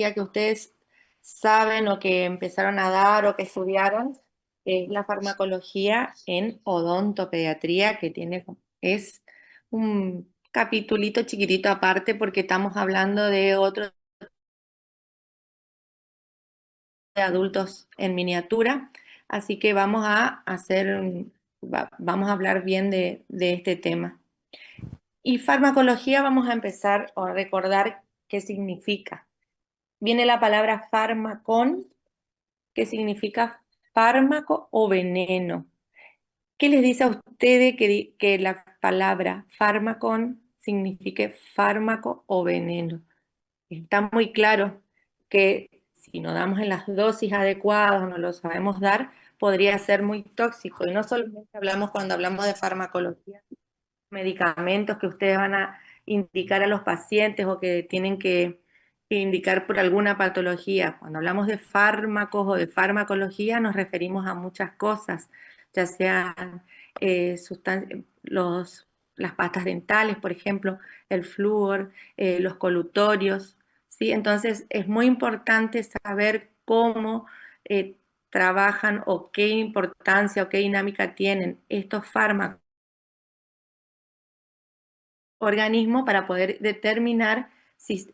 que ustedes saben o que empezaron a dar o que estudiaron es la farmacología en odontopediatría, que es un capitulito chiquitito aparte porque estamos hablando de otros de adultos en miniatura, así que vamos a hablar bien de este tema. Y farmacología vamos a empezar a recordar qué significa. Viene la palabra farmacon, que significa fármaco o veneno. ¿Qué les dice a ustedes que la palabra fármacon signifique fármaco o veneno? Está muy claro que si no damos en las dosis adecuadas o no lo sabemos dar, podría ser muy tóxico. Y no solamente hablamos cuando hablamos de farmacología, medicamentos que ustedes van a indicar a los pacientes o que tienen que indicar por alguna patología. Cuando hablamos de fármacos o de farmacología nos referimos a muchas cosas, ya sean las pastas dentales, por ejemplo, el flúor, los colutorios, ¿sí? Entonces es muy importante saber cómo trabajan o qué importancia o qué dinámica tienen estos fármacos organismo para poder determinar si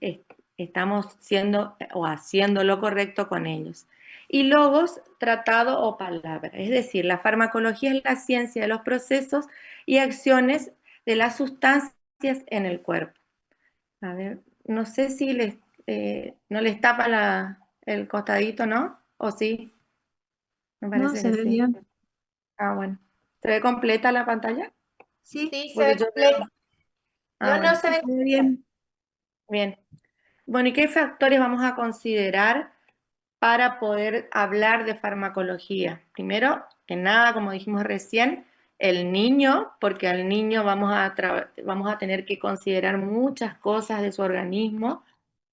estamos siendo o haciendo lo correcto con ellos. Y logos, tratado o palabra. Es decir, la farmacología es la ciencia de los procesos y acciones de las sustancias en el cuerpo. A ver, no sé si no les tapa el costadito, ¿no? ¿O sí? Me No, parece se que ve sí. bien. Ah, bueno. ¿Se ve completa la pantalla? Sí, Sí, se porque ve yo completa. Veo. Ah, no, no, bueno. se ve bien. Bien. Bueno, ¿y qué factores vamos a considerar para poder hablar de farmacología? Primero que nada, como dijimos recién, el niño, porque al niño vamos a tener que considerar muchas cosas de su organismo.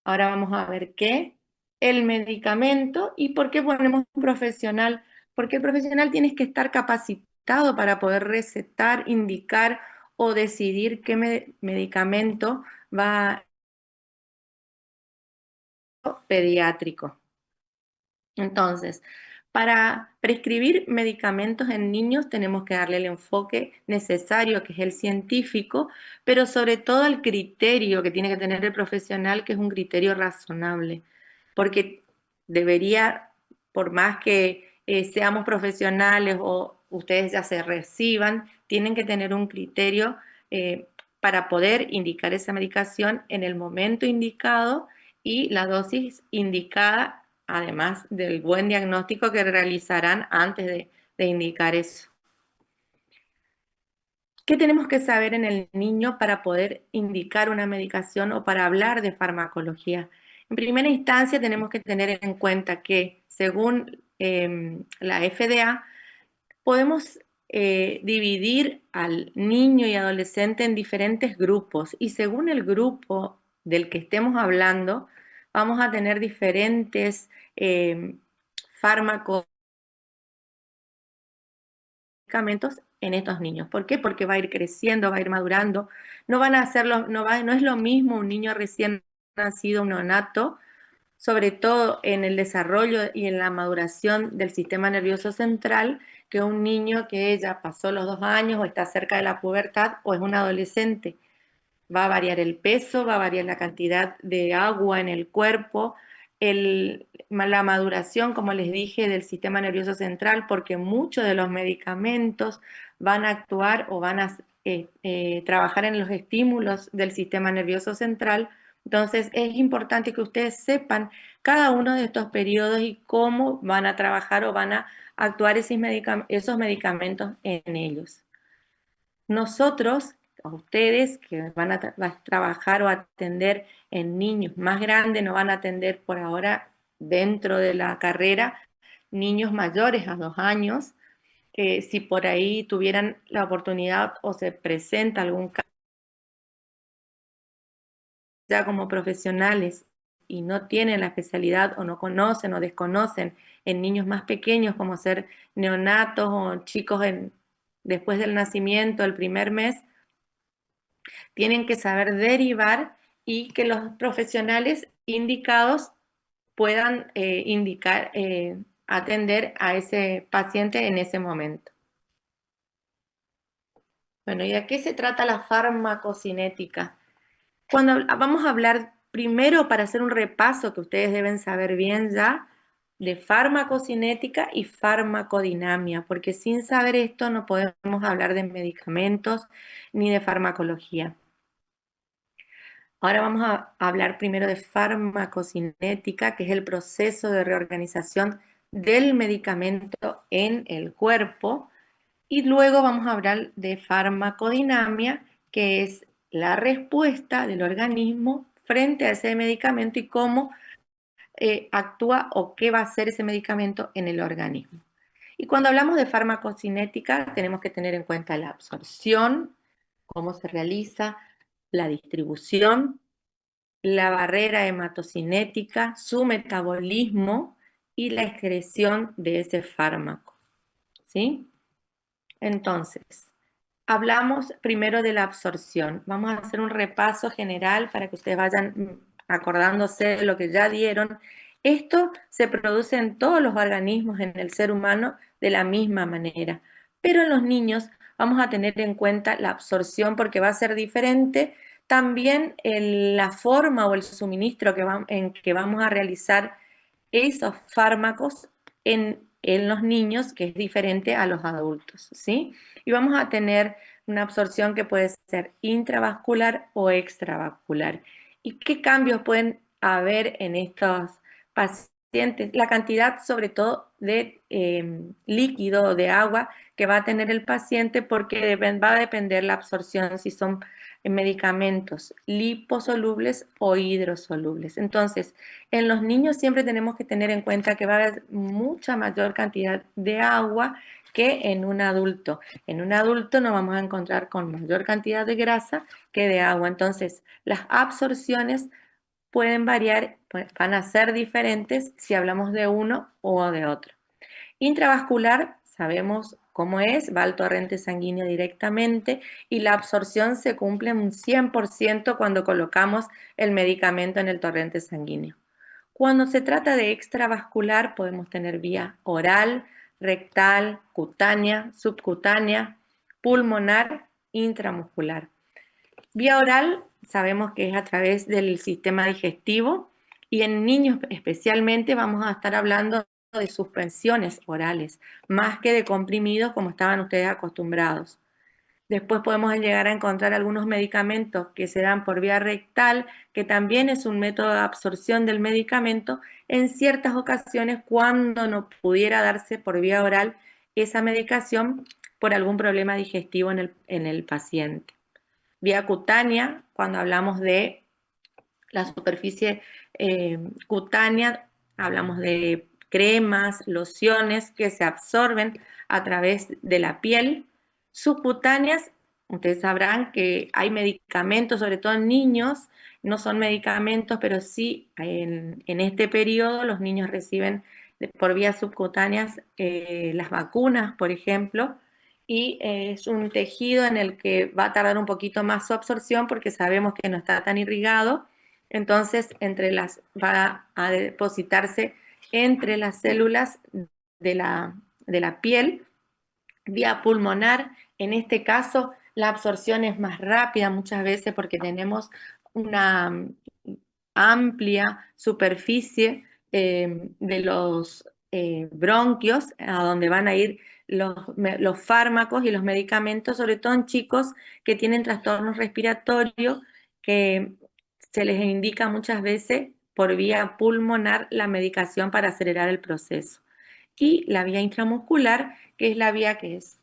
Ahora vamos a ver qué. El medicamento y por qué ponemos un profesional. Porque el profesional tiene que estar capacitado para poder recetar, indicar o decidir qué medicamento va pediátrico. Entonces, para prescribir medicamentos en niños tenemos que darle el enfoque necesario, que es el científico, pero sobre todo el criterio que tiene que tener el profesional, que es un criterio razonable, porque debería, por más que seamos profesionales o ustedes ya se reciban, tienen que tener un criterio para poder indicar esa medicación en el momento indicado y la dosis indicada, además del buen diagnóstico que realizarán antes de indicar eso. ¿Qué tenemos que saber en el niño para poder indicar una medicación o para hablar de farmacología? En primera instancia tenemos que tener en cuenta que según la FDA podemos dividir al niño y adolescente en diferentes grupos y según el grupo del que estemos hablando vamos a tener diferentes fármacos medicamentos en estos niños. ¿Por qué? Porque va a ir creciendo, va a ir madurando. No van a hacerlo, no es lo mismo un niño recién nacido, un neonato, sobre todo en el desarrollo y en la maduración del sistema nervioso central, que un niño que ya pasó los 2 años o está cerca de la pubertad o es un adolescente. Va a variar el peso, va a variar la cantidad de agua en el cuerpo, la maduración, como les dije, del sistema nervioso central, porque muchos de los medicamentos van a actuar o van a trabajar en los estímulos del sistema nervioso central. Entonces es importante que ustedes sepan cada uno de estos periodos y cómo van a trabajar o van a actuar esos medicamentos en ellos. Nosotros, a ustedes que van a trabajar o atender en niños más grandes, no van a atender por ahora dentro de la carrera niños mayores a 2 años. Si por ahí tuvieran la oportunidad o se presenta algún caso ya como profesionales y no tienen la especialidad o no conocen o desconocen en niños más pequeños como ser neonatos o chicos después del nacimiento, el primer mes, tienen que saber derivar y que los profesionales indicados puedan atender a ese paciente en ese momento. Bueno, ¿y a qué se trata la farmacocinética? Vamos a hablar primero, para hacer un repaso que ustedes deben saber bien ya, de farmacocinética y farmacodinamia, porque sin saber esto no podemos hablar de medicamentos ni de farmacología. Ahora vamos a hablar primero de farmacocinética, que es el proceso de reorganización del medicamento en el cuerpo, y luego vamos a hablar de farmacodinamia, que es la respuesta del organismo frente a ese medicamento y cómo actúa o qué va a hacer ese medicamento en el organismo. Y cuando hablamos de farmacocinética, tenemos que tener en cuenta la absorción, cómo se realiza, la distribución, la barrera hematocinética, su metabolismo y la excreción de ese fármaco, ¿sí? Entonces, hablamos primero de la absorción. Vamos a hacer un repaso general para que ustedes vayan acordándose de lo que ya dieron. Esto se produce en todos los organismos, en el ser humano, de la misma manera. Pero en los niños vamos a tener en cuenta la absorción porque va a ser diferente. También la forma o el suministro en que vamos a realizar esos fármacos en los niños, que es diferente a los adultos, ¿sí? Y vamos a tener una absorción que puede ser intravascular o extravascular. ¿Y qué cambios pueden haber en estos pacientes? La cantidad, sobre todo, de líquido o de agua que va a tener el paciente, porque va a depender la absorción si son medicamentos liposolubles o hidrosolubles. Entonces, en los niños siempre tenemos que tener en cuenta que va a haber mucha mayor cantidad de agua que en un adulto. En un adulto nos vamos a encontrar con mayor cantidad de grasa que de agua. Entonces, las absorciones pueden variar, van a ser diferentes si hablamos de uno o de otro. Intravascular, sabemos cómo es, va al torrente sanguíneo directamente y la absorción se cumple un 100% cuando colocamos el medicamento en el torrente sanguíneo. Cuando se trata de extravascular, podemos tener vía oral, rectal, cutánea, subcutánea, pulmonar, intramuscular. Vía oral sabemos que es a través del sistema digestivo y en niños especialmente vamos a estar hablando de suspensiones orales, más que de comprimidos como estaban ustedes acostumbrados. Después podemos llegar a encontrar algunos medicamentos que se dan por vía rectal, que también es un método de absorción del medicamento en ciertas ocasiones cuando no pudiera darse por vía oral esa medicación por algún problema digestivo en el paciente. Vía cutánea, cuando hablamos de la superficie cutánea, hablamos de cremas, lociones que se absorben a través de la piel. Subcutáneas, ustedes sabrán que hay medicamentos, sobre todo en niños, no son medicamentos, pero sí en este periodo los niños reciben por vías subcutáneas las vacunas, por ejemplo, y es un tejido en el que va a tardar un poquito más su absorción porque sabemos que no está tan irrigado, entonces va a depositarse entre las células de la piel, vía pulmonar. En este caso la absorción es más rápida muchas veces porque tenemos una amplia superficie de los bronquios, a donde van a ir los fármacos y los medicamentos, sobre todo en chicos que tienen trastornos respiratorios, que se les indica muchas veces por vía pulmonar la medicación para acelerar el proceso. Y la vía intramuscular, que es la vía que es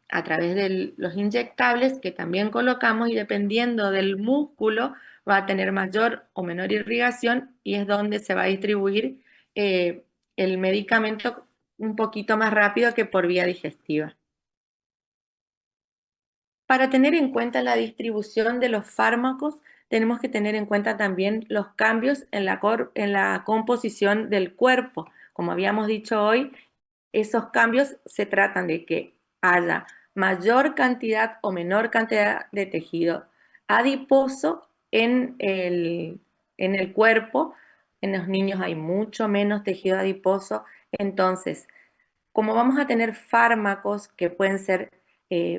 a través de los inyectables que también colocamos, y dependiendo del músculo va a tener mayor o menor irrigación y es donde se va a distribuir el medicamento un poquito más rápido que por vía digestiva. Para tener en cuenta la distribución de los fármacos, tenemos que tener en cuenta también los cambios en la composición del cuerpo. Como habíamos dicho hoy, esos cambios se tratan de que haya mayor cantidad o menor cantidad de tejido adiposo en el cuerpo, en los niños hay mucho menos tejido adiposo, entonces, como vamos a tener fármacos que pueden ser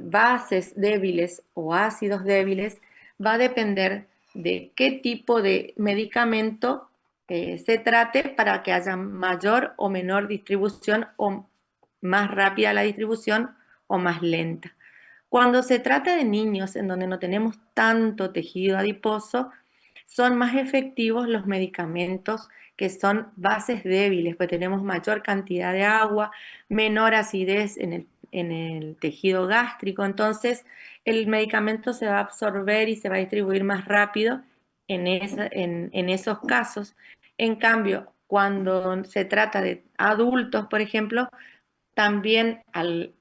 bases débiles o ácidos débiles, va a depender de qué tipo de medicamento se trate para que haya mayor o menor distribución o más rápida la distribución o más lenta. Cuando se trata de niños en donde no tenemos tanto tejido adiposo, son más efectivos los medicamentos que son bases débiles, pues tenemos mayor cantidad de agua, menor acidez en el tejido gástrico, entonces el medicamento se va a absorber y se va a distribuir más rápido en esos casos. En cambio, cuando se trata de adultos, por ejemplo, también al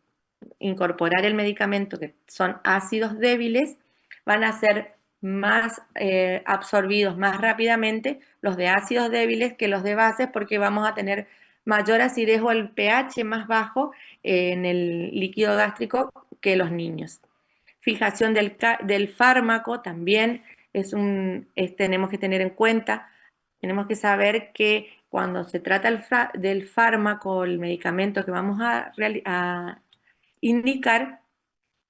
incorporar el medicamento, que son ácidos débiles, van a ser más absorbidos más rápidamente los de ácidos débiles que los de bases, porque vamos a tener mayor acidez o el pH más bajo en el líquido gástrico que los niños. Fijación del fármaco también tenemos que tener en cuenta, tenemos que saber que cuando se trata del fármaco, el medicamento que vamos a indicar,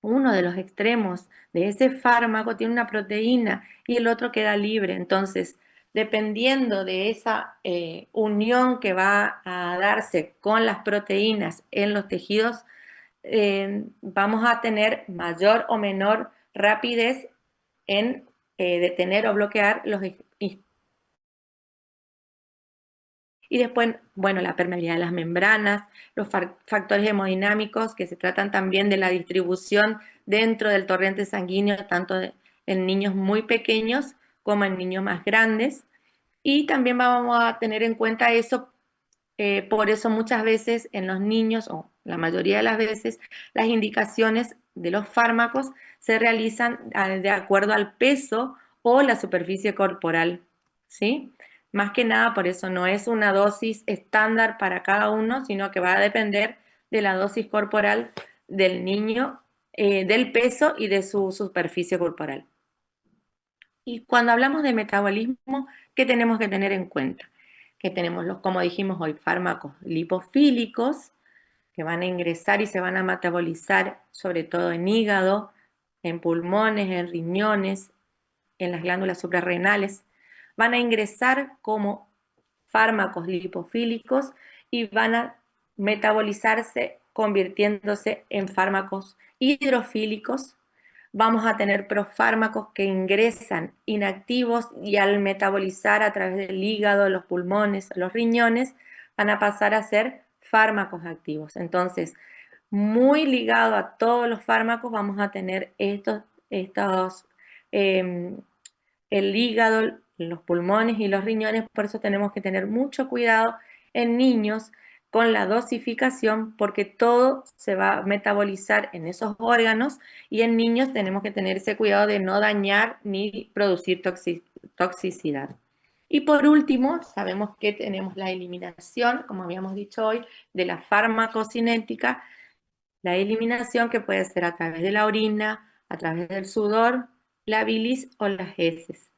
uno de los extremos de ese fármaco tiene una proteína y el otro queda libre. Entonces, dependiendo de esa unión que va a darse con las proteínas en los tejidos, vamos a tener mayor o menor rapidez en detener o bloquear los. Y después, bueno, la permeabilidad de las membranas, los factores hemodinámicos que se tratan también de la distribución dentro del torrente sanguíneo, tanto en niños muy pequeños como en niños más grandes. Y también vamos a tener en cuenta eso, por eso muchas veces en los niños, o la mayoría de las veces, las indicaciones de los fármacos se realizan de acuerdo al peso o la superficie corporal, ¿sí? Más que nada, por eso no es una dosis estándar para cada uno, sino que va a depender de la dosis corporal del niño, del peso y de su superficie corporal. Y cuando hablamos de metabolismo, ¿qué tenemos que tener en cuenta? Que tenemos, como dijimos hoy, fármacos lipofílicos que van a ingresar y se van a metabolizar sobre todo en hígado, en pulmones, en riñones, en las glándulas suprarrenales. Van a ingresar como fármacos lipofílicos y van a metabolizarse convirtiéndose en fármacos hidrofílicos. Vamos a tener profármacos que ingresan inactivos y al metabolizar a través del hígado, los pulmones, los riñones, van a pasar a ser fármacos activos. Entonces, muy ligado a todos los fármacos vamos a tener eh, el hígado, los pulmones y los riñones, por eso tenemos que tener mucho cuidado en niños con la dosificación, porque todo se va a metabolizar en esos órganos y en niños tenemos que tener ese cuidado de no dañar ni producir toxicidad. Y por último, sabemos que tenemos la eliminación, como habíamos dicho hoy, de la farmacocinética, la eliminación que puede ser a través de la orina, a través del sudor, la bilis o las heces.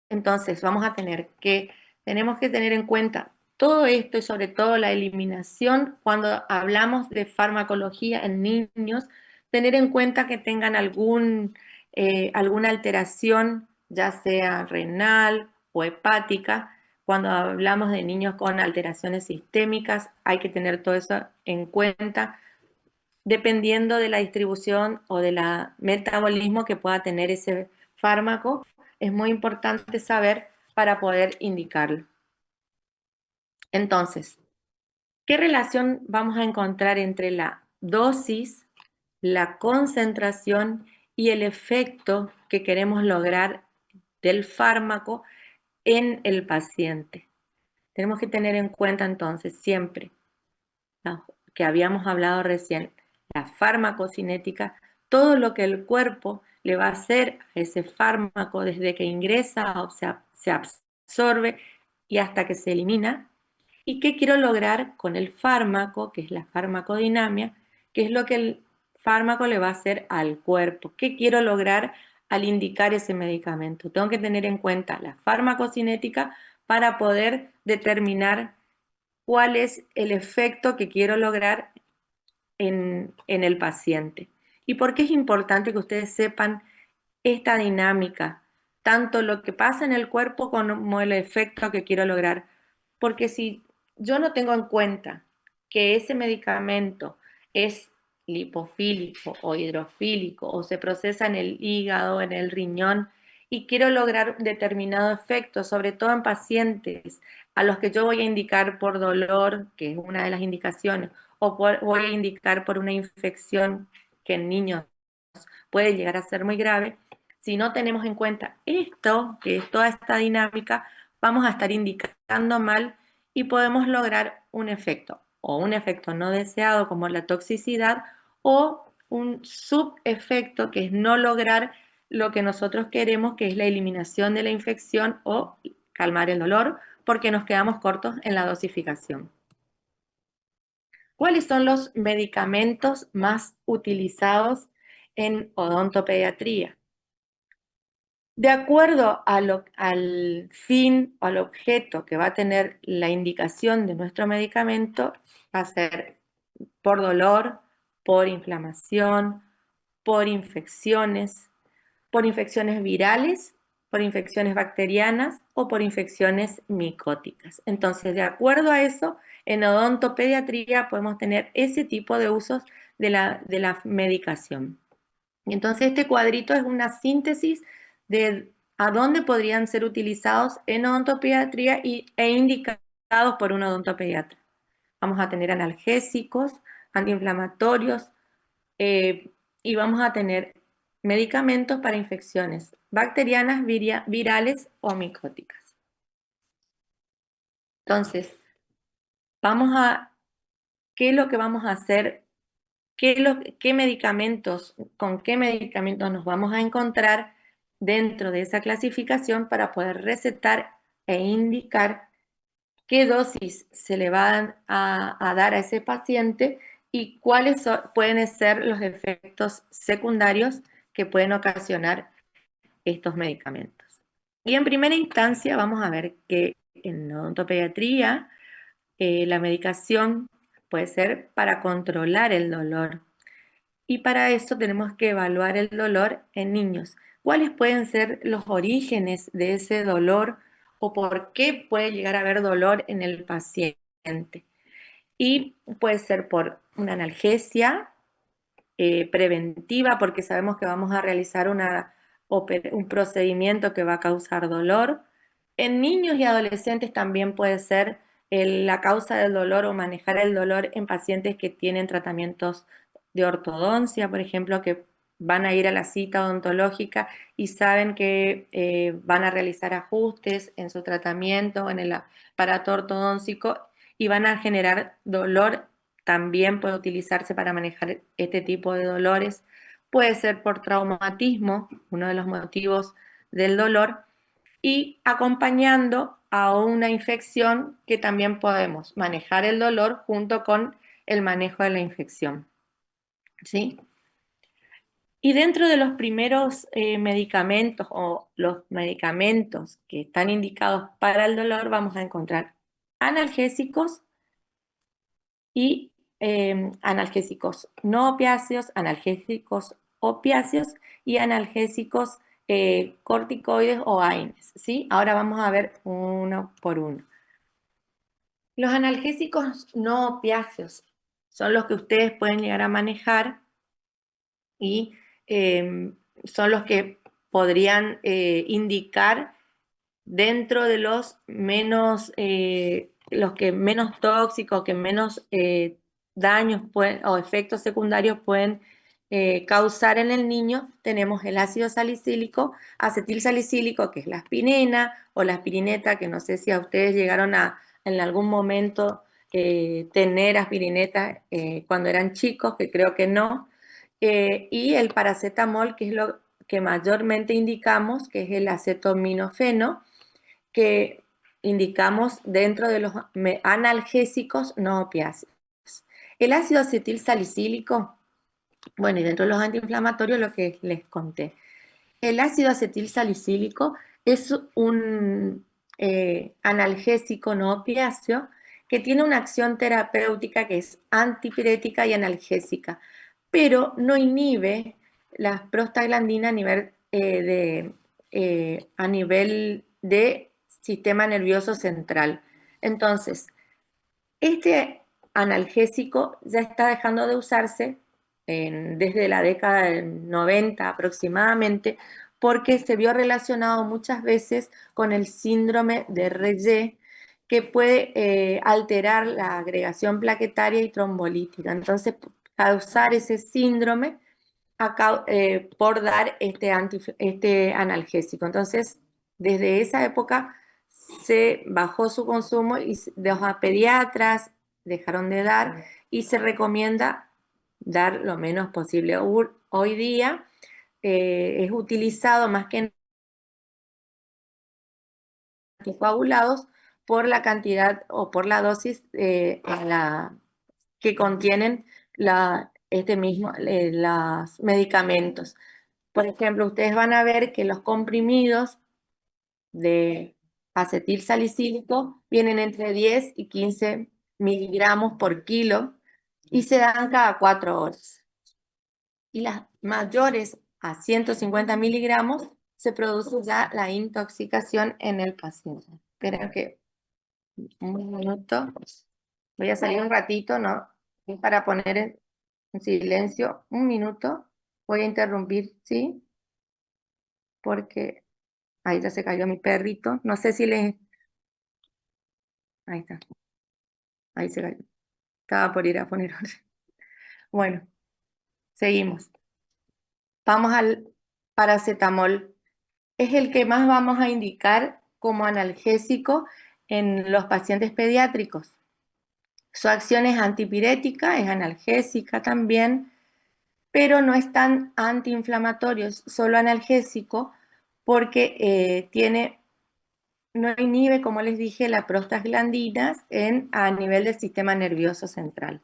Entonces, tenemos que tener en cuenta todo esto y sobre todo la eliminación cuando hablamos de farmacología en niños, tener en cuenta que tengan alguna alteración, ya sea renal o hepática. Cuando hablamos de niños con alteraciones sistémicas, hay que tener todo eso en cuenta, dependiendo de la distribución o del metabolismo que pueda tener ese fármaco. Es muy importante saber para poder indicarlo. Entonces, ¿qué relación vamos a encontrar entre la dosis, la concentración y el efecto que queremos lograr del fármaco en el paciente? Tenemos que tener en cuenta entonces siempre que habíamos hablado recién, la farmacocinética, todo lo que el cuerpo le va a hacer a ese fármaco desde que ingresa o se absorbe y hasta que se elimina, y qué quiero lograr con el fármaco, que es la farmacodinamia, que es lo que el fármaco le va a hacer al cuerpo, qué quiero lograr al indicar ese medicamento. Tengo que tener en cuenta la farmacocinética para poder determinar cuál es el efecto que quiero lograr en el paciente. ¿Y por qué es importante que ustedes sepan esta dinámica, tanto lo que pasa en el cuerpo como el efecto que quiero lograr? Porque si yo no tengo en cuenta que ese medicamento es lipofílico o hidrofílico o se procesa en el hígado, en el riñón, y quiero lograr determinado efecto, sobre todo en pacientes a los que yo voy a indicar por dolor, que es una de las indicaciones, o voy a indicar por una infección que en niños puede llegar a ser muy grave. Si no tenemos en cuenta esto, que es toda esta dinámica, vamos a estar indicando mal y podemos lograr un efecto, o un efecto no deseado como la toxicidad, o un subefecto que es no lograr lo que nosotros queremos, que es la eliminación de la infección o calmar el dolor, porque nos quedamos cortos en la dosificación. ¿Cuáles son los medicamentos más utilizados en odontopediatría? De acuerdo al fin o al objeto que va a tener la indicación de nuestro medicamento, va a ser por dolor, por inflamación, por infecciones virales, por infecciones bacterianas o por infecciones micóticas. Entonces, de acuerdo a eso, en odontopediatría podemos tener ese tipo de usos de la medicación. Entonces, este cuadrito es una síntesis de a dónde podrían ser utilizados en odontopediatría e indicados por un odontopediatra. Vamos a tener analgésicos, antiinflamatorios, y vamos a tener medicamentos para infecciones bacterianas, virales o micóticas. Entonces, ¿qué es lo que vamos a hacer? ¿Qué medicamentos, con qué medicamentos nos vamos a encontrar dentro de esa clasificación para poder recetar e indicar qué dosis se le van a dar a ese paciente y cuáles pueden ser los efectos secundarios que pueden ocasionar estos medicamentos? Y en primera instancia vamos a ver que en odontopediatría la medicación puede ser para controlar el dolor. Y para eso tenemos que evaluar el dolor en niños. ¿Cuáles pueden ser los orígenes de ese dolor o por qué puede llegar a haber dolor en el paciente? Y puede ser por una analgesia preventiva, porque sabemos que vamos a realizar un procedimiento que va a causar dolor. En niños y adolescentes también puede ser la causa del dolor o manejar el dolor en pacientes que tienen tratamientos de ortodoncia, por ejemplo, que van a ir a la cita odontológica y saben que van a realizar ajustes en su tratamiento, en el aparato ortodóntico, y van a generar dolor. También puede utilizarse para manejar este tipo de dolores. Puede ser por traumatismo, uno de los motivos del dolor, y acompañando a una infección que también podemos manejar el dolor junto con el manejo de la infección. ¿Sí? Y dentro de los primeros medicamentos o los medicamentos que están indicados para el dolor, vamos a encontrar analgésicos y analgésicos no opiáceos, analgésicos opiáceos y analgésicos corticoides o AINES, ¿sí? Ahora vamos a ver uno por uno. Los analgésicos no opiáceos son los que ustedes pueden llegar a manejar y son los que podrían indicar dentro de los que menos tóxicos, que menos daños o efectos secundarios pueden causar en el niño. Tenemos el ácido salicílico, acetil salicílico, que es la aspirina, o la aspirineta, que no sé si a ustedes llegaron a en algún momento tener aspirineta cuando eran chicos, que creo que no. Y el paracetamol, que es lo que mayormente indicamos, que es el acetaminofeno, que indicamos dentro de los analgésicos no opiáceos. El ácido acetil salicílico, bueno, y dentro de los antiinflamatorios lo que les conté. El ácido acetil salicílico es analgésico no opiáceo que tiene una acción terapéutica que es antipirética y analgésica, pero no inhibe la prostaglandina a nivel de sistema nervioso central. Entonces, este analgésico ya está dejando de usarse desde la década del 90 aproximadamente, porque se vio relacionado muchas veces con el síndrome de Reye, que puede alterar la agregación plaquetaria y trombolítica. Entonces, causar ese síndrome por dar este analgésico. Entonces, desde esa época se bajó su consumo y los pediatras dejaron de dar y se recomienda dar lo menos posible. Hoy día es utilizado más que en anticoagulados por la cantidad o por la dosis que contienen los medicamentos. Por ejemplo, ustedes van a ver que los comprimidos de acetil salicílico vienen entre 10 y 15 miligramos por kilo y se dan cada 4 horas. Y las mayores a 150 miligramos se produce ya la intoxicación en el paciente. Esperen que un minuto. Voy a salir un ratito, ¿no? Es para poner en silencio un minuto. Voy a interrumpir, ¿sí? Porque ahí ya se cayó mi perrito. No sé si les... Ahí está. Ahí se cayó. Estaba por ir a poner orden. Bueno, seguimos. Vamos al paracetamol. Es el que más vamos a indicar como analgésico en los pacientes pediátricos. Su acción es antipirética, es analgésica también, pero no es tan antiinflamatorio, es solo analgésico porque no inhibe, como les dije, las prostaglandinas a nivel del sistema nervioso central.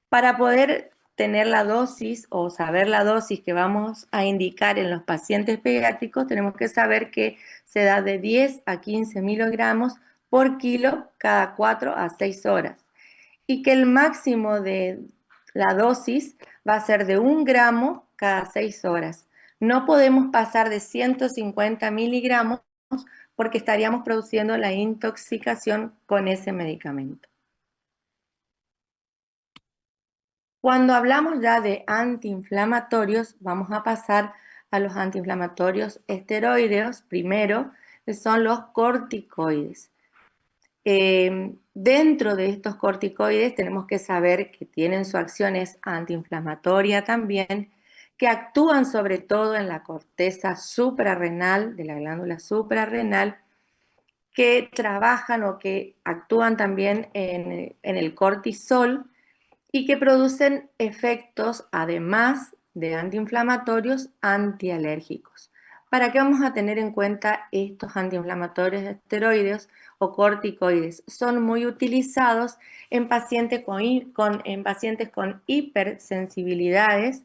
Para poder tener la dosis o saber la dosis que vamos a indicar en los pacientes pediátricos, tenemos que saber que se da de 10 a 15 miligramos por kilo cada 4 a 6 horas y que el máximo de la dosis va a ser de 1 gramo cada 6 horas. No podemos pasar de 150 miligramos porque estaríamos produciendo la intoxicación con ese medicamento. Cuando hablamos ya de antiinflamatorios, vamos a pasar a los antiinflamatorios esteroideos primero, que son los corticoides. Dentro de estos corticoides tenemos que saber que tienen su acción es antiinflamatoria también, que actúan sobre todo en la corteza suprarrenal, de la glándula suprarrenal, que trabajan o que actúan también en el cortisol y que producen efectos, además de antiinflamatorios, antialérgicos. ¿Para qué vamos a tener en cuenta estos antiinflamatorios esteroides o corticoides? Son muy utilizados en pacientes con hipersensibilidades.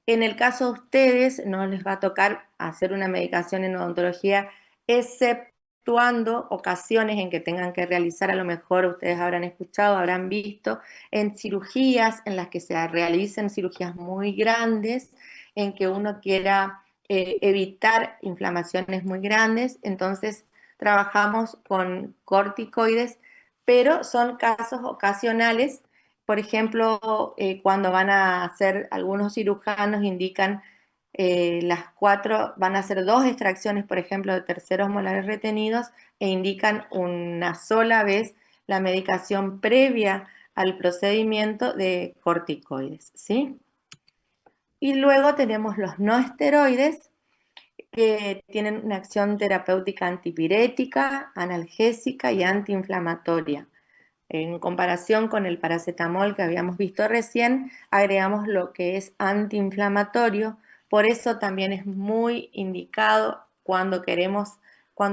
En el caso de ustedes, no les va a tocar hacer una medicación en odontología, exceptuando ocasiones en que tengan que realizar, a lo mejor ustedes habrán escuchado, habrán visto, en cirugías en las que se realicen cirugías muy grandes, en que uno quiera evitar inflamaciones muy grandes, entonces trabajamos con corticoides, pero son casos ocasionales. Por ejemplo, cuando van a hacer, algunos cirujanos indican van a hacer 2 extracciones, por ejemplo, de terceros molares retenidos e indican una sola vez la medicación previa al procedimiento de corticoides, ¿sí? Y luego tenemos los no esteroides, que tienen una acción terapéutica antipirética, analgésica y antiinflamatoria. En comparación con el paracetamol que habíamos visto recién, agregamos lo que es antiinflamatorio, por eso también es muy indicado cuando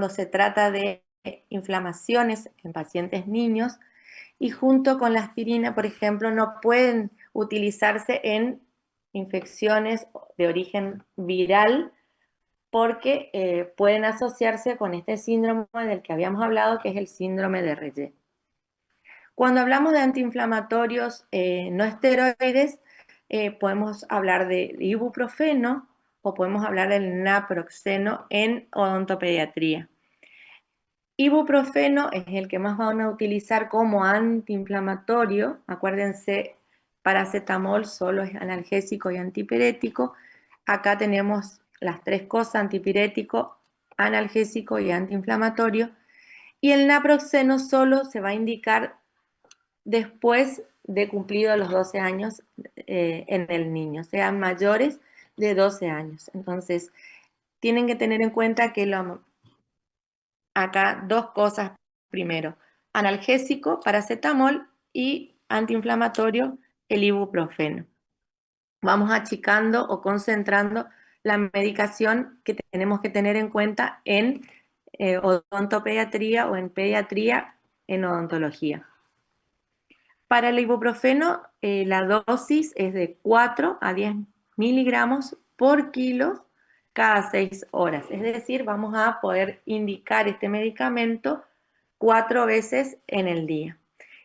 se trata de inflamaciones en pacientes niños, y junto con la aspirina, por ejemplo, no pueden utilizarse en infecciones de origen viral porque pueden asociarse con este síndrome del que habíamos hablado, que es el síndrome de Reye. Cuando hablamos de antiinflamatorios no esteroides, podemos hablar de ibuprofeno o podemos hablar del naproxeno en odontopediatría. Ibuprofeno es el que más van a utilizar como antiinflamatorio. Acuérdense, paracetamol solo es analgésico y antipirético. Acá tenemos las tres cosas: antipirético, analgésico y antiinflamatorio. Y el naproxeno solo se va a indicar después de cumplidos los 12 años en el niño, sean mayores de 12 años. Entonces, tienen que tener en cuenta que acá dos cosas primero: analgésico, paracetamol, y antiinflamatorio, el ibuprofeno. Vamos achicando o concentrando la medicación que tenemos que tener en cuenta en odontopediatría o en pediatría en odontología. Para el ibuprofeno, la dosis es de 4 a 10 miligramos por kilo cada 6 horas. Es decir, vamos a poder indicar este medicamento 4 veces en el día.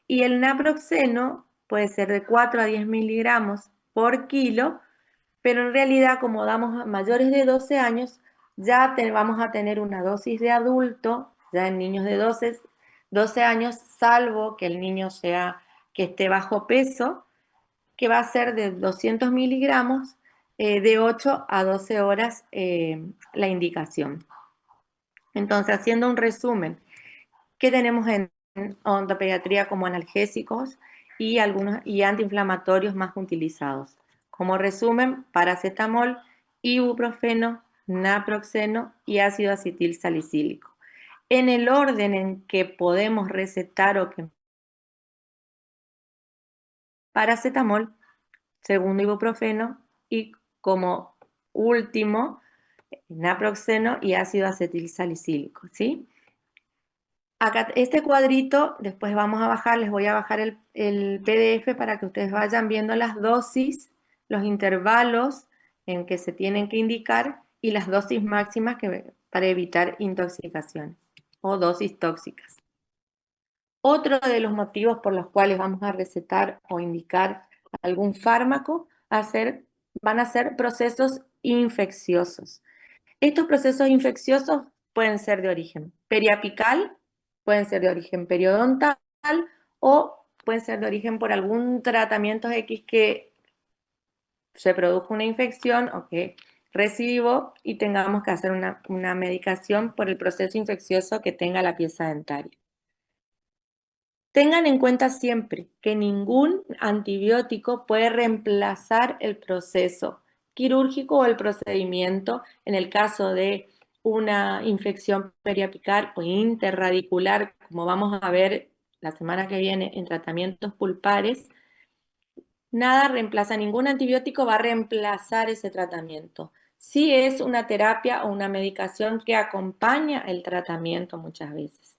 Y el naproxeno puede ser de 4 a 10 miligramos por kilo, pero en realidad, como damos a mayores de 12 años, ya vamos a tener una dosis de adulto, ya en niños de 12 años, salvo que el niño que esté bajo peso, que va a ser de 200 miligramos, de 8 a 12 horas la indicación. Entonces, haciendo un resumen, ¿qué tenemos en odontopediatría como analgésicos y antiinflamatorios más utilizados? Como resumen: paracetamol, ibuprofeno, naproxeno y ácido acetil salicílico. En el orden en que podemos recetar o que paracetamol, segundo ibuprofeno y como último naproxeno y ácido acetil salicílico, ¿sí? Acá este cuadrito, después les voy a bajar el PDF para que ustedes vayan viendo las dosis, los intervalos en que se tienen que indicar y las dosis máximas para evitar intoxicación o dosis tóxicas. Otro de los motivos por los cuales vamos a recetar o indicar algún fármaco van a ser procesos infecciosos. Estos procesos infecciosos pueden ser de origen periapical, pueden ser de origen periodontal o pueden ser de origen por algún tratamiento X que se produjo una infección o que recibo y tengamos que hacer una medicación por el proceso infeccioso que tenga la pieza dentaria. Tengan en cuenta siempre que ningún antibiótico puede reemplazar el proceso quirúrgico o el procedimiento en el caso de una infección periapical o interradicular, como vamos a ver la semana que viene en tratamientos pulpares. Nada reemplaza, ningún antibiótico va a reemplazar ese tratamiento. Sí es una terapia o una medicación que acompaña el tratamiento muchas veces.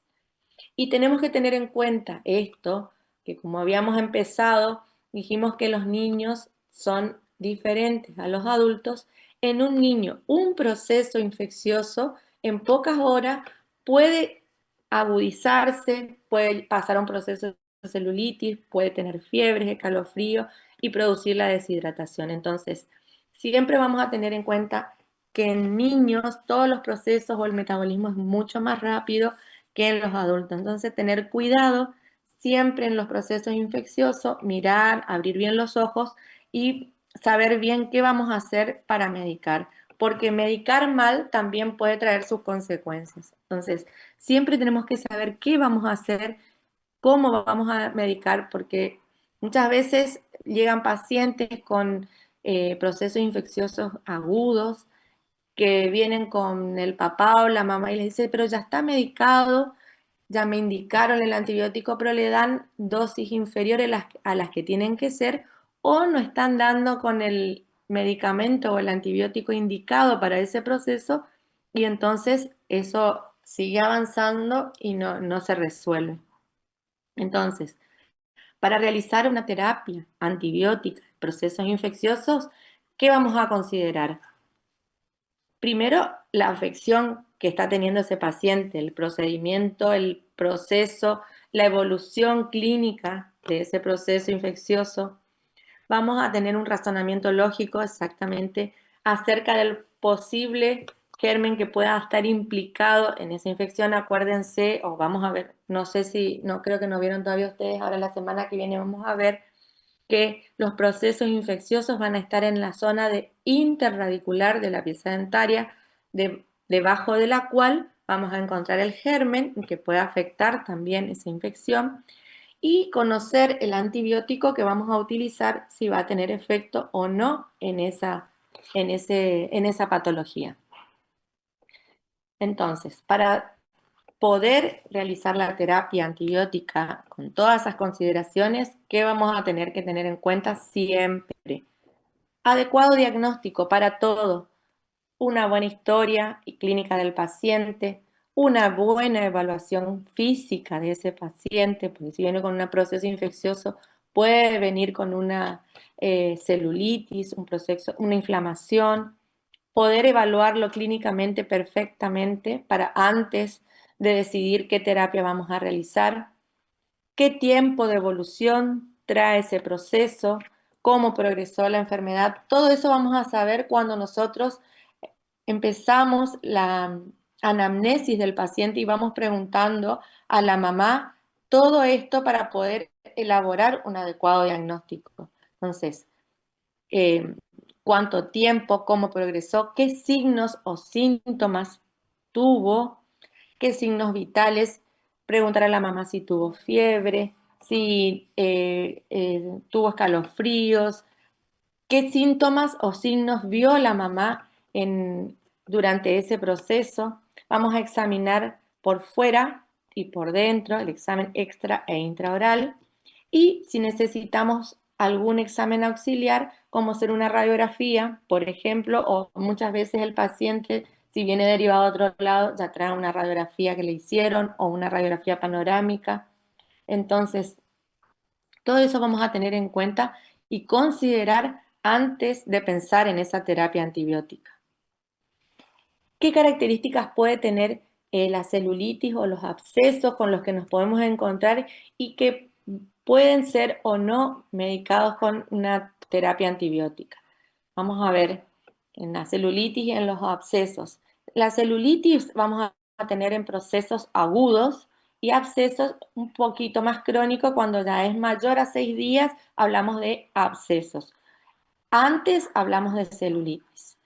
Y tenemos que tener en cuenta esto, que como habíamos empezado, dijimos que los niños son diferentes a los adultos. En un niño, un proceso infeccioso en pocas horas puede agudizarse, puede pasar a un proceso de celulitis, puede tener fiebres, escalofrío y producir la deshidratación. Entonces, siempre vamos a tener en cuenta que en niños todos los procesos o el metabolismo es mucho más rápido que en los adultos. Entonces, tener cuidado siempre en los procesos infecciosos, mirar, abrir bien los ojos y saber bien qué vamos a hacer para medicar, porque medicar mal también puede traer sus consecuencias. Entonces, siempre tenemos que saber qué vamos a hacer, cómo vamos a medicar, porque muchas veces llegan pacientes con procesos infecciosos agudos que vienen con el papá o la mamá y les dice, pero ya está medicado, ya me indicaron el antibiótico, pero le dan dosis inferiores a las que tienen que ser, o no están dando con el medicamento o el antibiótico indicado para ese proceso, y entonces eso sigue avanzando y no se resuelve. Entonces, para realizar una terapia antibiótica, procesos infecciosos, ¿qué vamos a considerar? Primero, la afección que está teniendo ese paciente, el procedimiento, el proceso, la evolución clínica de ese proceso infeccioso, vamos a tener un razonamiento lógico exactamente acerca del posible germen que pueda estar implicado en esa infección. Acuérdense, o vamos a ver, no sé si, no creo que no vieron todavía ustedes, ahora la semana que viene vamos a ver que los procesos infecciosos van a estar en la zona interradicular de la pieza dentaria, debajo de la cual vamos a encontrar el germen que puede afectar también esa infección, y conocer el antibiótico que vamos a utilizar, si va a tener efecto o no en esa patología. Entonces, para poder realizar la terapia antibiótica con todas esas consideraciones, ¿qué vamos a tener que tener en cuenta siempre? Adecuado diagnóstico para todo, una buena historia y clínica del paciente, una buena evaluación física de ese paciente, porque si viene con un proceso infeccioso, puede venir con una celulitis, una inflamación, poder evaluarlo clínicamente perfectamente para antes de decidir qué terapia vamos a realizar, qué tiempo de evolución trae ese proceso, cómo progresó la enfermedad. Todo eso vamos a saber cuando nosotros empezamos la anamnesis del paciente y vamos preguntando a la mamá todo esto para poder elaborar un adecuado diagnóstico. Entonces, eh, cuánto tiempo, cómo progresó, qué signos o síntomas tuvo, qué signos vitales, preguntar a la mamá si tuvo fiebre, si tuvo escalofríos, qué síntomas o signos vio la mamá durante ese proceso. Vamos a examinar por fuera y por dentro el examen extra e intraoral, y si necesitamos algún examen auxiliar, como ser una radiografía, por ejemplo, o muchas veces el paciente, si viene derivado a otro lado, ya trae una radiografía que le hicieron o una radiografía panorámica. Entonces, todo eso vamos a tener en cuenta y considerar antes de pensar en esa terapia antibiótica. ¿Qué características puede tener la celulitis o los abscesos con los que nos podemos encontrar y que pueden ser o no medicados con una terapia antibiótica? Vamos a ver en la celulitis y en los abscesos. La celulitis vamos a tener en procesos agudos y abscesos un poquito más crónicos. Cuando ya es mayor a 6 días, hablamos de abscesos. Antes hablamos de celulitis.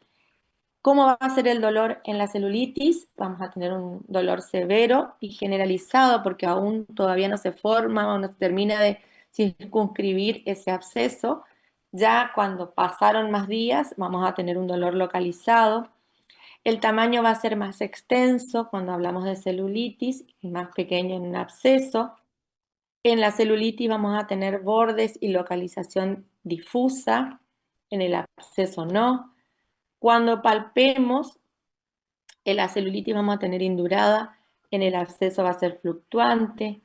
¿Cómo va a ser el dolor en la celulitis? Vamos a tener un dolor severo y generalizado porque aún todavía no se forma o no se termina de circunscribir ese absceso. Ya cuando pasaron más días vamos a tener un dolor localizado. El tamaño va a ser más extenso cuando hablamos de celulitis y más pequeño en un absceso. En la celulitis vamos a tener bordes y localización difusa, en el absceso no. Cuando palpemos, en la celulitis vamos a tener indurada, en el absceso va a ser fluctuante.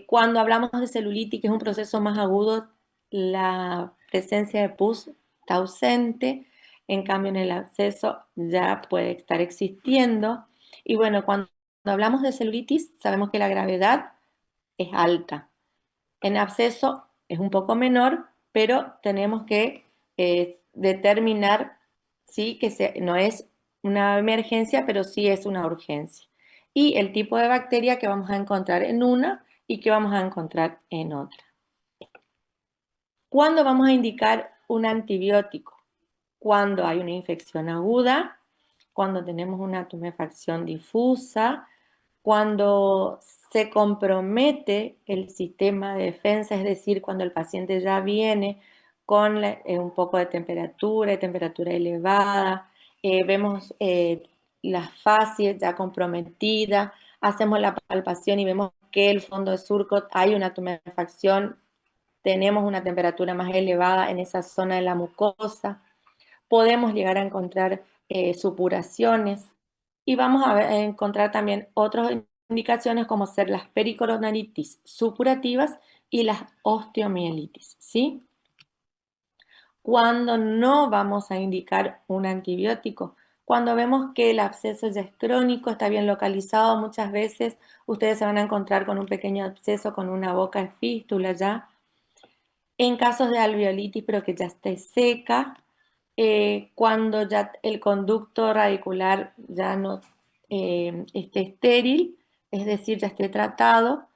Cuando hablamos de celulitis, que es un proceso más agudo, la presencia de pus está ausente, en cambio en el absceso ya puede estar existiendo. Y bueno, cuando hablamos de celulitis, sabemos que la gravedad es alta. En absceso es un poco menor, pero tenemos que determinar, sí, que no es una emergencia, pero sí es una urgencia. Y el tipo de bacteria que vamos a encontrar en una y que vamos a encontrar en otra. ¿Cuándo vamos a indicar un antibiótico? Cuando hay una infección aguda, cuando tenemos una tumefacción difusa, cuando se compromete el sistema de defensa, es decir, cuando el paciente ya viene con un poco de temperatura elevada, vemos las facies ya comprometidas, hacemos la palpación y vemos que el fondo de surco hay una tumefacción, tenemos una temperatura más elevada en esa zona de la mucosa, podemos llegar a encontrar supuraciones y vamos a encontrar también otras indicaciones como ser las pericoronaritis supurativas y las osteomielitis, ¿sí? Cuando no vamos a indicar un antibiótico, Cuando vemos que el absceso ya es crónico, está bien localizado, muchas veces ustedes se van a encontrar con un pequeño absceso con una boca en fístula ya. En casos de alveolitis, pero que ya esté seca, cuando ya el conducto radicular ya no esté estéril, es decir, ya esté tratado,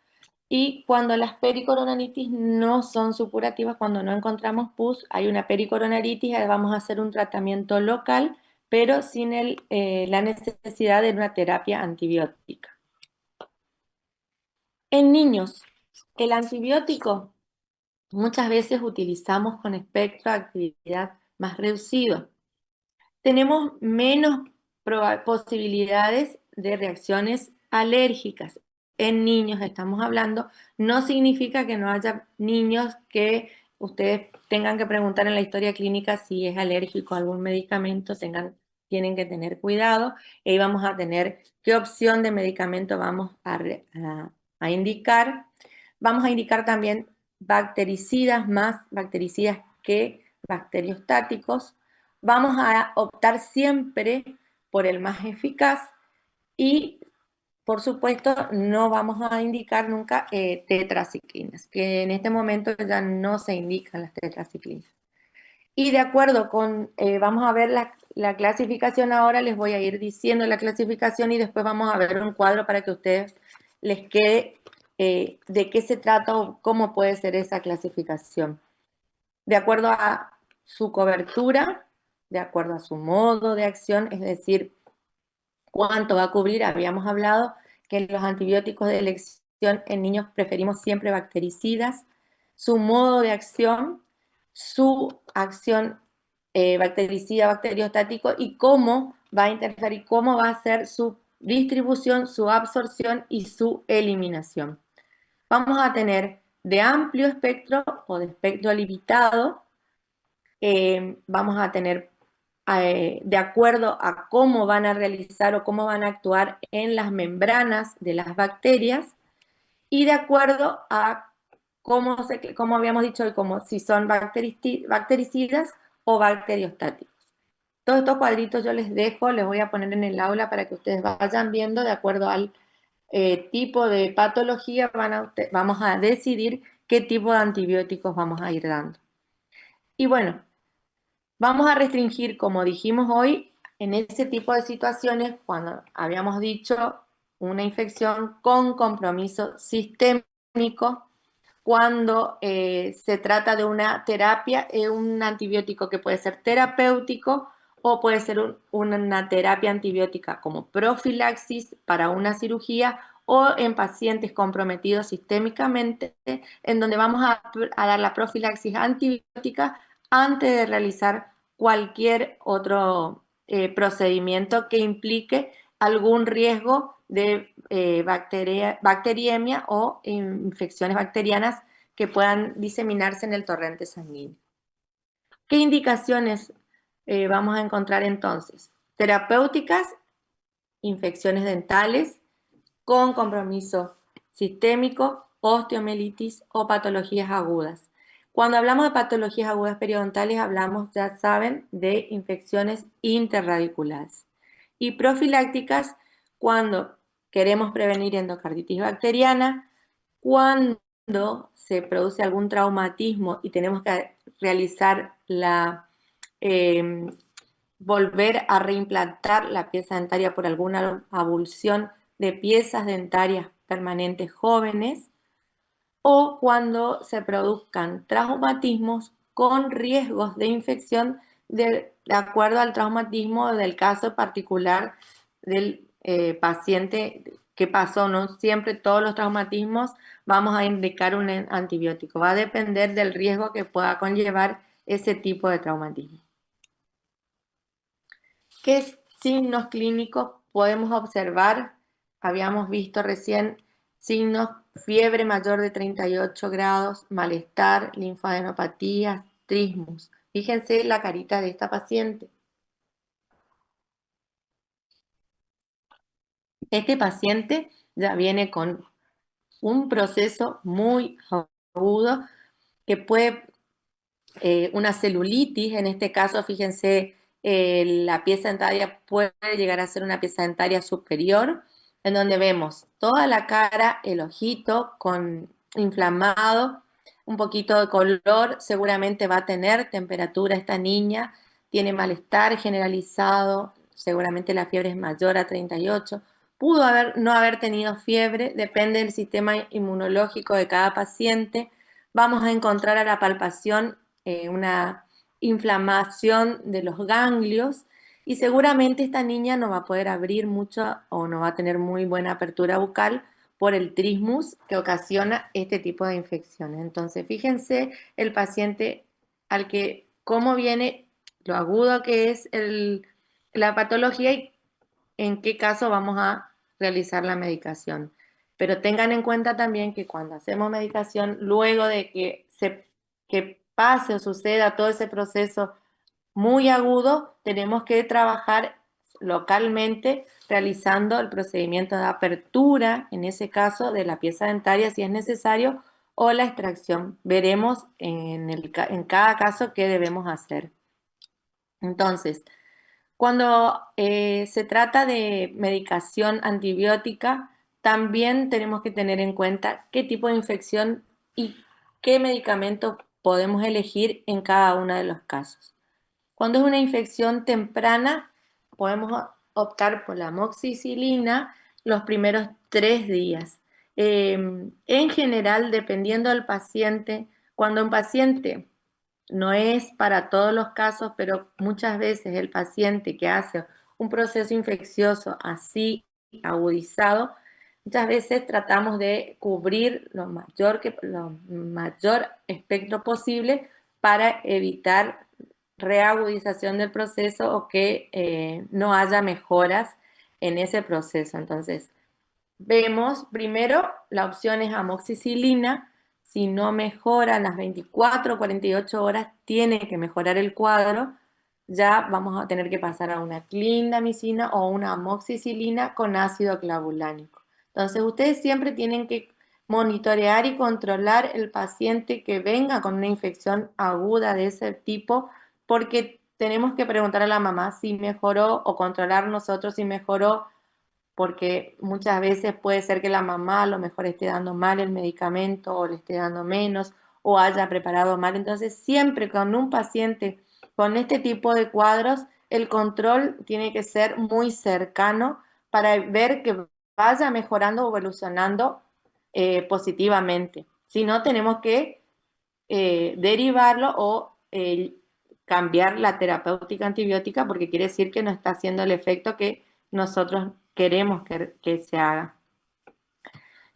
y cuando las pericoronaritis no son supurativas, cuando no encontramos pus, hay una pericoronaritis, vamos a hacer un tratamiento local, pero sin la necesidad de una terapia antibiótica. En niños, el antibiótico muchas veces utilizamos con espectro de actividad más reducido. Tenemos menos posibilidades de reacciones alérgicas. En niños estamos hablando, no significa que no haya niños que ustedes tengan que preguntar en la historia clínica si es alérgico a algún medicamento, tienen que tener cuidado. Y ahí vamos a tener qué opción de medicamento vamos a indicar. Vamos a indicar también bactericidas, más bactericidas que bacteriostáticos. Vamos a optar siempre por el más eficaz y, por supuesto, no vamos a indicar nunca tetraciclinas, que en este momento ya no se indican las tetraciclinas. Y de acuerdo con, vamos a ver la clasificación ahora, les voy a ir diciendo la clasificación y después vamos a ver un cuadro para que a ustedes les quede de qué se trata o cómo puede ser esa clasificación. De acuerdo a su cobertura, de acuerdo a su modo de acción, es decir, cuánto va a cubrir. Habíamos hablado que los antibióticos de elección en niños preferimos siempre bactericidas, su modo de acción, su acción bactericida, bacteriostático y cómo va a interferir, cómo va a ser su distribución, su absorción y su eliminación. Vamos a tener de amplio espectro o de espectro limitado. Vamos a tener, de acuerdo a cómo van a realizar o cómo van a actuar en las membranas de las bacterias y de acuerdo a cómo habíamos dicho, como si son bactericidas o bacteriostáticos. Todos estos cuadritos yo les dejo, les voy a poner en el aula para que ustedes vayan viendo de acuerdo al tipo de patología, vamos a decidir qué tipo de antibióticos vamos a ir dando. Y bueno, vamos a restringir, como dijimos hoy, en ese tipo de situaciones, cuando habíamos dicho una infección con compromiso sistémico, cuando se trata de una terapia, un antibiótico que puede ser terapéutico o puede ser una terapia antibiótica como profilaxis para una cirugía o en pacientes comprometidos sistémicamente, en donde vamos a dar la profilaxis antibiótica antes de realizar cualquier otro procedimiento que implique algún riesgo de bacteriemia o infecciones bacterianas que puedan diseminarse en el torrente sanguíneo. ¿Qué indicaciones vamos a encontrar entonces? Terapéuticas, infecciones dentales con compromiso sistémico, osteomielitis o patologías agudas. Cuando hablamos de patologías agudas periodontales, hablamos, ya saben, de infecciones interradiculares. Y profilácticas, cuando queremos prevenir endocarditis bacteriana, cuando se produce algún traumatismo y tenemos que realizar volver a reimplantar la pieza dentaria por alguna avulsión de piezas dentarias permanentes jóvenes, o cuando se produzcan traumatismos con riesgos de infección de acuerdo al traumatismo del caso particular del paciente que pasó. No siempre todos los traumatismos vamos a indicar un antibiótico. Va a depender del riesgo que pueda conllevar ese tipo de traumatismo. ¿Qué signos clínicos podemos observar? Habíamos visto recién signos: fiebre mayor de 38 grados, malestar, linfadenopatía, trismus. Fíjense la carita de esta paciente. Este paciente ya viene con un proceso muy agudo que puede, una celulitis, en este caso, fíjense La pieza dentaria puede llegar a ser una pieza dentaria superior, en donde vemos toda la cara, el ojito con inflamado, un poquito de color, seguramente va a tener temperatura esta niña, tiene malestar generalizado, seguramente la fiebre es mayor a 38. Pudo no haber tenido fiebre, depende del sistema inmunológico de cada paciente. Vamos a encontrar a la palpación una inflamación de los ganglios y seguramente esta niña no va a poder abrir mucho o no va a tener muy buena apertura bucal por el trismus que ocasiona este tipo de infecciones. Entonces, fíjense el paciente al que cómo viene, lo agudo que es la patología y en qué caso vamos a realizar la medicación. Pero tengan en cuenta también que cuando hacemos medicación, luego de que pase o suceda todo ese proceso muy agudo, tenemos que trabajar localmente realizando el procedimiento de apertura, en ese caso, de la pieza dentaria si es necesario, o la extracción. Veremos en cada caso qué debemos hacer. Entonces, cuando se trata de medicación antibiótica, también tenemos que tener en cuenta qué tipo de infección y qué medicamento podemos elegir en cada uno de los casos. Cuando es una infección temprana, podemos optar por la amoxicilina los primeros 3 días. En general, dependiendo del paciente, cuando un paciente no es para todos los casos, pero muchas veces el paciente que hace un proceso infeccioso así agudizado, muchas veces tratamos de cubrir lo mayor espectro posible para evitar reagudización del proceso o que no haya mejoras en ese proceso. Entonces, vemos primero la opción es amoxicilina. Si no mejora en las 24 o 48 horas, tiene que mejorar el cuadro. Ya vamos a tener que pasar a una clindamicina o una amoxicilina con ácido clavulánico. Entonces, ustedes siempre tienen que monitorear y controlar el paciente que venga con una infección aguda de ese tipo, porque tenemos que preguntar a la mamá si mejoró o controlar nosotros si mejoró porque muchas veces puede ser que la mamá a lo mejor esté dando mal el medicamento o le esté dando menos o haya preparado mal. Entonces, siempre con un paciente con este tipo de cuadros, el control tiene que ser muy cercano para ver que vaya mejorando o evolucionando positivamente. Si no, tenemos que derivarlo o cambiar la terapéutica antibiótica porque quiere decir que no está haciendo el efecto que nosotros queremos que se haga.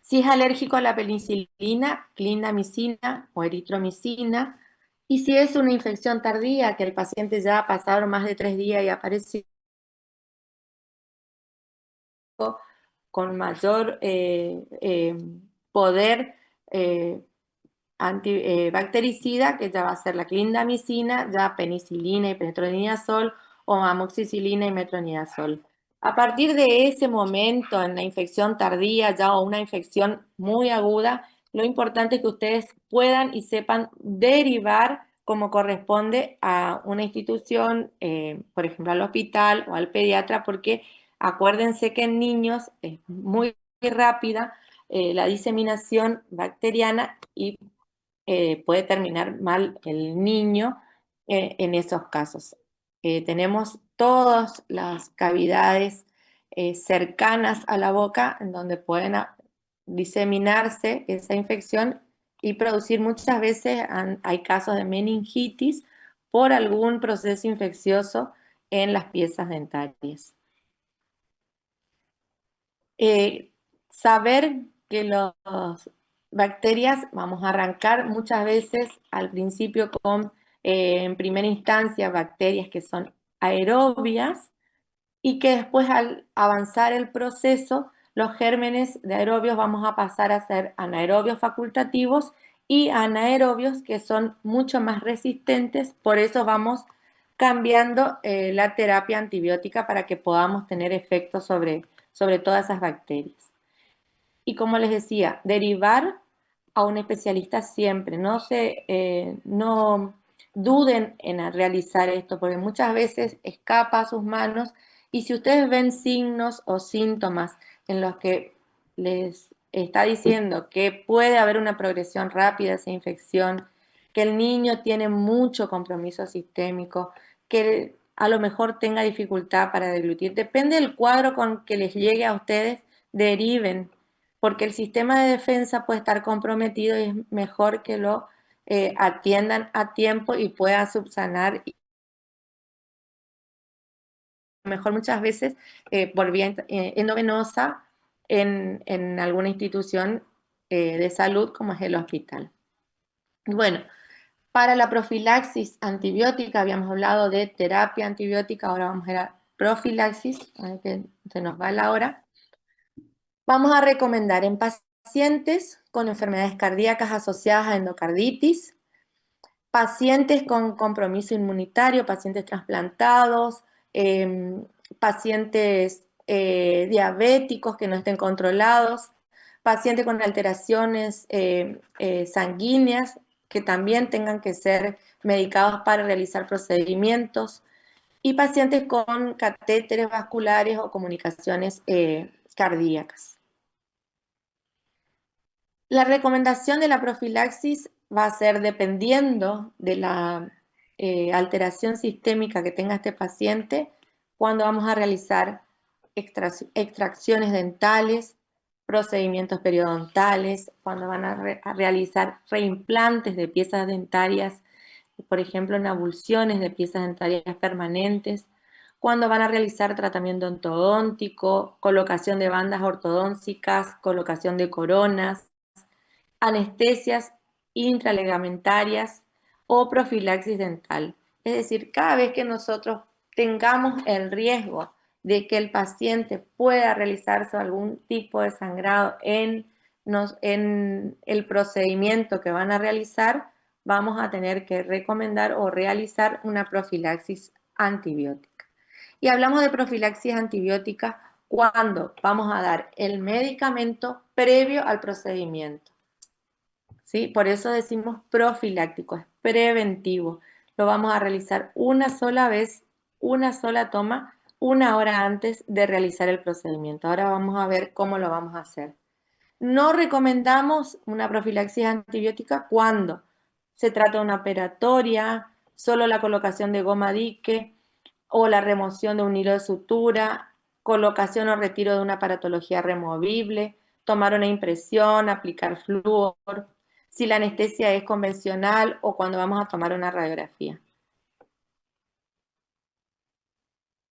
Si es alérgico a la penicilina, clindamicina o eritromicina, y si es una infección tardía, que el paciente ya ha pasado más de 3 días y aparece con mayor poder bactericida, que ya va a ser la clindamicina, ya penicilina y metronidazol o amoxicilina y metronidazol. A partir de ese momento, en la infección tardía ya o una infección muy aguda, lo importante es que ustedes puedan y sepan derivar como corresponde a una institución, por ejemplo al hospital o al pediatra, porque acuérdense que en niños es muy rápida la diseminación bacteriana y puede terminar mal el niño en esos casos. Tenemos todas las cavidades cercanas a la boca en donde pueden diseminarse esa infección y producir muchas veces, hay casos de meningitis por algún proceso infeccioso en las piezas dentarias. Saber que las bacterias, vamos a arrancar muchas veces al principio con, en primera instancia, bacterias que son aerobias y que después al avanzar el proceso, los gérmenes de aerobios vamos a pasar a ser anaerobios facultativos y anaerobios que son mucho más resistentes, por eso vamos cambiando la terapia antibiótica para que podamos tener efectos sobre todas esas bacterias. Y como les decía, derivar a un especialista siempre. No duden en realizar esto, porque muchas veces escapa a sus manos y si ustedes ven signos o síntomas en los que les está diciendo que puede haber una progresión rápida de esa infección, que el niño tiene mucho compromiso sistémico, que a lo mejor tenga dificultad para deglutir, depende del cuadro con que les llegue a ustedes, deriven, porque el sistema de defensa puede estar comprometido y es mejor que lo atiendan a tiempo y pueda subsanar, mejor muchas veces por vía endovenosa en alguna institución de salud como es el hospital. Bueno, para la profilaxis antibiótica habíamos hablado de terapia antibiótica, ahora vamos a ir a profilaxis, a ver que se nos va la hora. Vamos a recomendar en pacientes con enfermedades cardíacas asociadas a endocarditis, pacientes con compromiso inmunitario, pacientes trasplantados, pacientes diabéticos que no estén controlados, pacientes con alteraciones sanguíneas que también tengan que ser medicados para realizar procedimientos y pacientes con catéteres vasculares o comunicaciones cardíacas. La recomendación de la profilaxis va a ser dependiendo de la alteración sistémica que tenga este paciente, cuando vamos a realizar extracciones dentales, procedimientos periodontales, cuando van a realizar reimplantes de piezas dentarias, por ejemplo, en abulsiones de piezas dentarias permanentes, cuando van a realizar tratamiento ortodóntico, colocación de bandas ortodónticas, colocación de coronas, anestesias intralegamentarias o profilaxis dental. Es decir, cada vez que nosotros tengamos el riesgo de que el paciente pueda realizarse algún tipo de sangrado en el procedimiento que van a realizar, vamos a tener que recomendar o realizar una profilaxis antibiótica. Y hablamos de profilaxis antibiótica cuando vamos a dar el medicamento previo al procedimiento. ¿Sí? Por eso decimos profiláctico, es preventivo. Lo vamos a realizar una sola vez, una sola toma, una hora antes de realizar el procedimiento. Ahora vamos a ver cómo lo vamos a hacer. No recomendamos una profilaxis antibiótica cuando se trata de una operatoria, solo la colocación de goma dique o la remoción de un hilo de sutura, colocación o retiro de una aparatología removible, tomar una impresión, aplicar flúor, si la anestesia es convencional o cuando vamos a tomar una radiografía.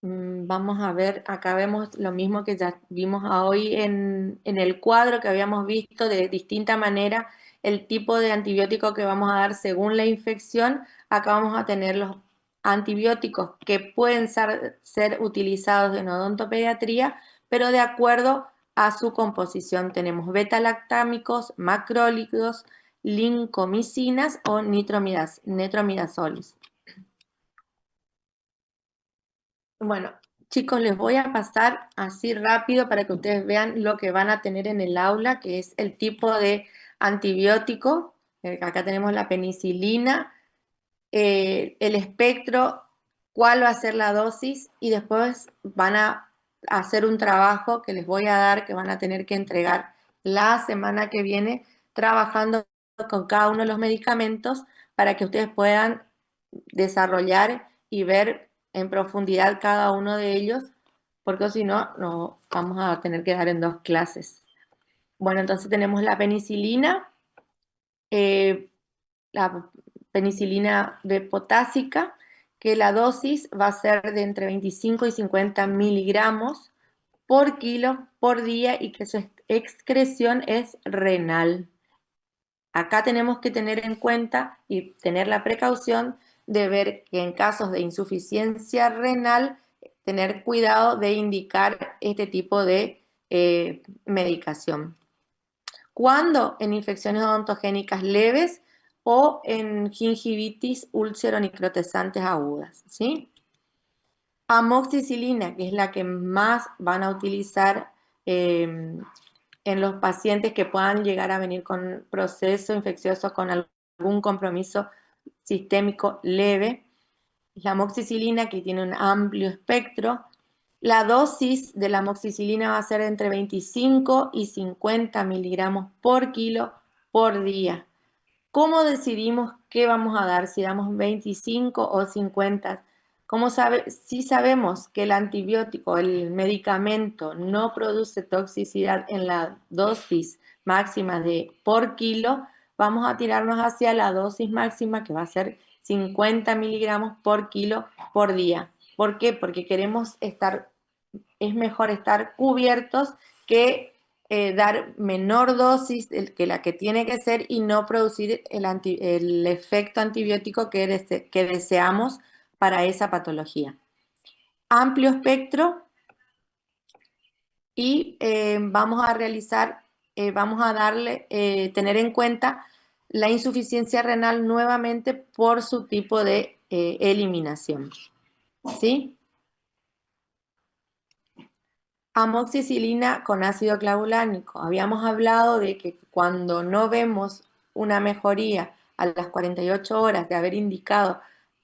Vamos a ver, acá vemos lo mismo que ya vimos hoy en el cuadro que habíamos visto de distinta manera el tipo de antibiótico que vamos a dar según la infección. Acá vamos a tener los antibióticos que pueden ser utilizados en odontopediatría, pero de acuerdo a su composición. Tenemos beta-lactámicos, macrólidos, lincomicinas o nitromidazoles. Bueno, chicos, les voy a pasar así rápido para que ustedes vean lo que van a tener en el aula, que es el tipo de antibiótico. Acá tenemos la penicilina, el espectro, cuál va a ser la dosis y después van a hacer un trabajo que les voy a dar, que van a tener que entregar la semana que viene, trabajando con cada uno de los medicamentos para que ustedes puedan desarrollar y ver en profundidad cada uno de ellos, porque si no, no vamos a tener que dar en 2 clases. Bueno, entonces tenemos la penicilina, la penicilina B potásica, que la dosis va a ser de entre 25 y 50 miligramos por kilo por día y que su excreción es renal. Acá tenemos que tener en cuenta y tener la precaución de ver que en casos de insuficiencia renal, tener cuidado de indicar este tipo de medicación. ¿Cuándo? En infecciones odontogénicas leves o en gingivitis úlcero-necrotizantes agudas, ¿sí? Amoxicilina, que es la que más van a utilizar en los pacientes que puedan llegar a venir con proceso infeccioso con algún compromiso sistémico leve. La amoxicilina, que tiene un amplio espectro. La dosis de la amoxicilina va a ser entre 25 y 50 miligramos por kilo por día. ¿Cómo decidimos qué vamos a dar? Si damos 25 o 50. Si sabemos que el antibiótico, el medicamento, no produce toxicidad en la dosis máxima de por kilo, vamos a tirarnos hacia la dosis máxima, que va a ser 50 miligramos por kilo por día. ¿Por qué? Porque es mejor estar cubiertos que dar menor dosis que la que tiene que ser y no producir el efecto antibiótico que deseamos para esa patología. Amplio espectro y vamos a tener en cuenta la insuficiencia renal nuevamente por su tipo de eliminación. ¿Sí? Amoxicilina con ácido clavulánico. Habíamos hablado de que cuando no vemos una mejoría a las 48 horas de haber indicado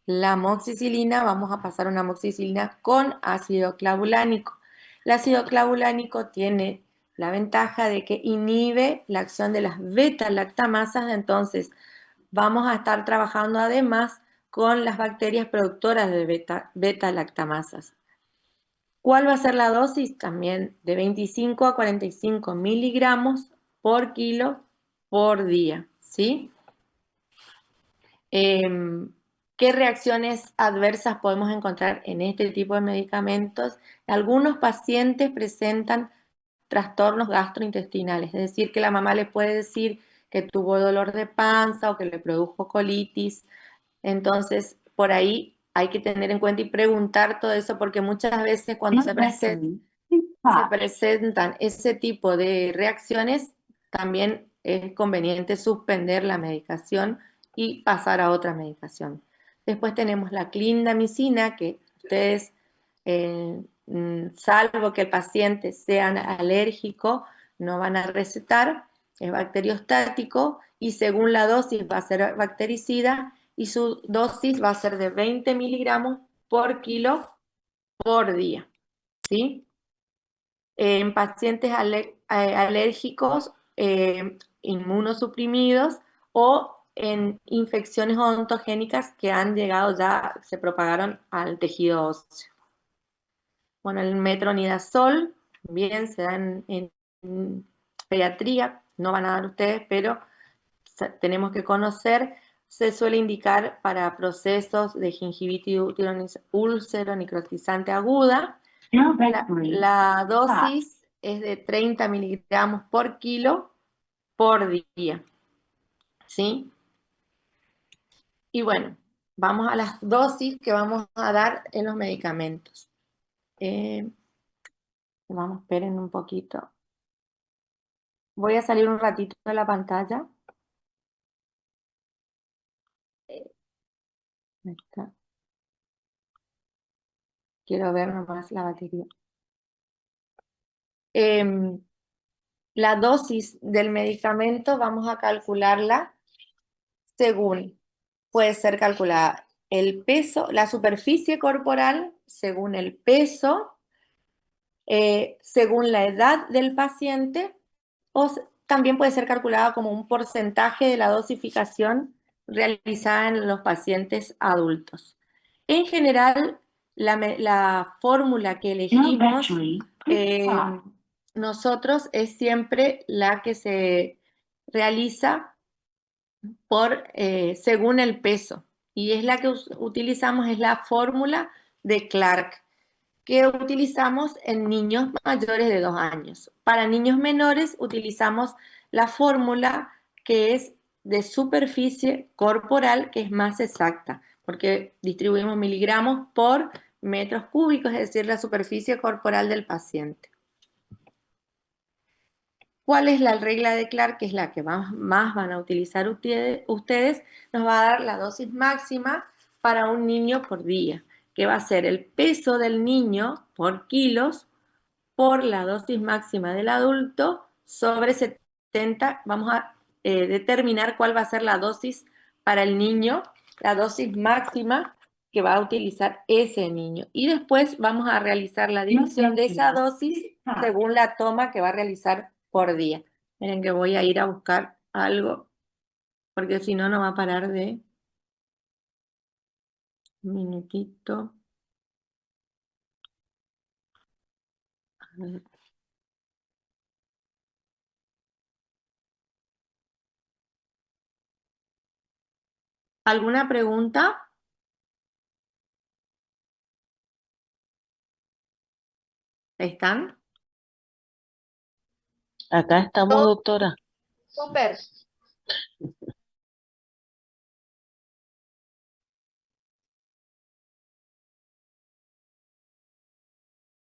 la amoxicilina, vamos a pasar una amoxicilina con ácido clavulánico. El ácido clavulánico tiene la ventaja de que inhibe la acción de las beta-lactamasas, entonces vamos a estar trabajando además con las bacterias productoras de beta-lactamasas. ¿Cuál va a ser la dosis? También de 25 a 45 miligramos por kilo por día, ¿sí? ¿Qué reacciones adversas podemos encontrar en este tipo de medicamentos? Algunos pacientes presentan trastornos gastrointestinales, es decir, que la mamá le puede decir que tuvo dolor de panza o que le produjo colitis. Entonces, por ahí hay que tener en cuenta y preguntar todo eso, porque muchas veces cuando se presentan ese tipo de reacciones, también es conveniente suspender la medicación y pasar a otra medicación. Después tenemos la clindamicina, que ustedes, salvo que el paciente sea alérgico, no van a recetar, es bacteriostático y según la dosis va a ser bactericida y su dosis va a ser de 20 miligramos por kilo por día, ¿sí? En pacientes alérgicos, inmunosuprimidos o en infecciones odontogénicas que han llegado ya, se propagaron al tejido óseo. Bueno, el metronidazol bien se da en pediatría, no van a dar ustedes, pero tenemos que conocer, se suele indicar para procesos de gingivitis úlcero necrotizante aguda. La dosis es de 30 miligramos por kilo por día, ¿sí? Y bueno, vamos a las dosis que vamos a dar en los medicamentos. Esperen un poquito. Voy a salir un ratito de la pantalla. Está. Quiero ver nomás la batería. La dosis del medicamento vamos a calcularla según, puede ser calculada el peso, la superficie corporal, según el peso, según la edad del paciente, o también puede ser calculada como un porcentaje de la dosificación realizada en los pacientes adultos. En general, la fórmula que elegimos nosotros es siempre la que se realiza según el peso. Y es la que utilizamos, es la fórmula de Clark, que utilizamos en niños mayores de 2 años. Para niños menores utilizamos la fórmula que es de superficie corporal, que es más exacta, porque distribuimos miligramos por metros cúbicos, es decir, la superficie corporal del paciente. ¿Cuál es la regla de Clark? Que es la que más van a utilizar ustedes. Nos va a dar la dosis máxima para un niño por día, que va a ser el peso del niño por kilos por la dosis máxima del adulto sobre 70. Vamos a determinar cuál va a ser la dosis para el niño la dosis máxima que va a utilizar ese niño. Y después vamos a realizar la división de esa dosis según la toma que va a realizar por día. Miren que voy a ir a buscar algo, porque si no, no va a parar de... Un minutito. A ver. ¿Alguna pregunta? ¿Están? Acá estamos, Todo doctora. súper.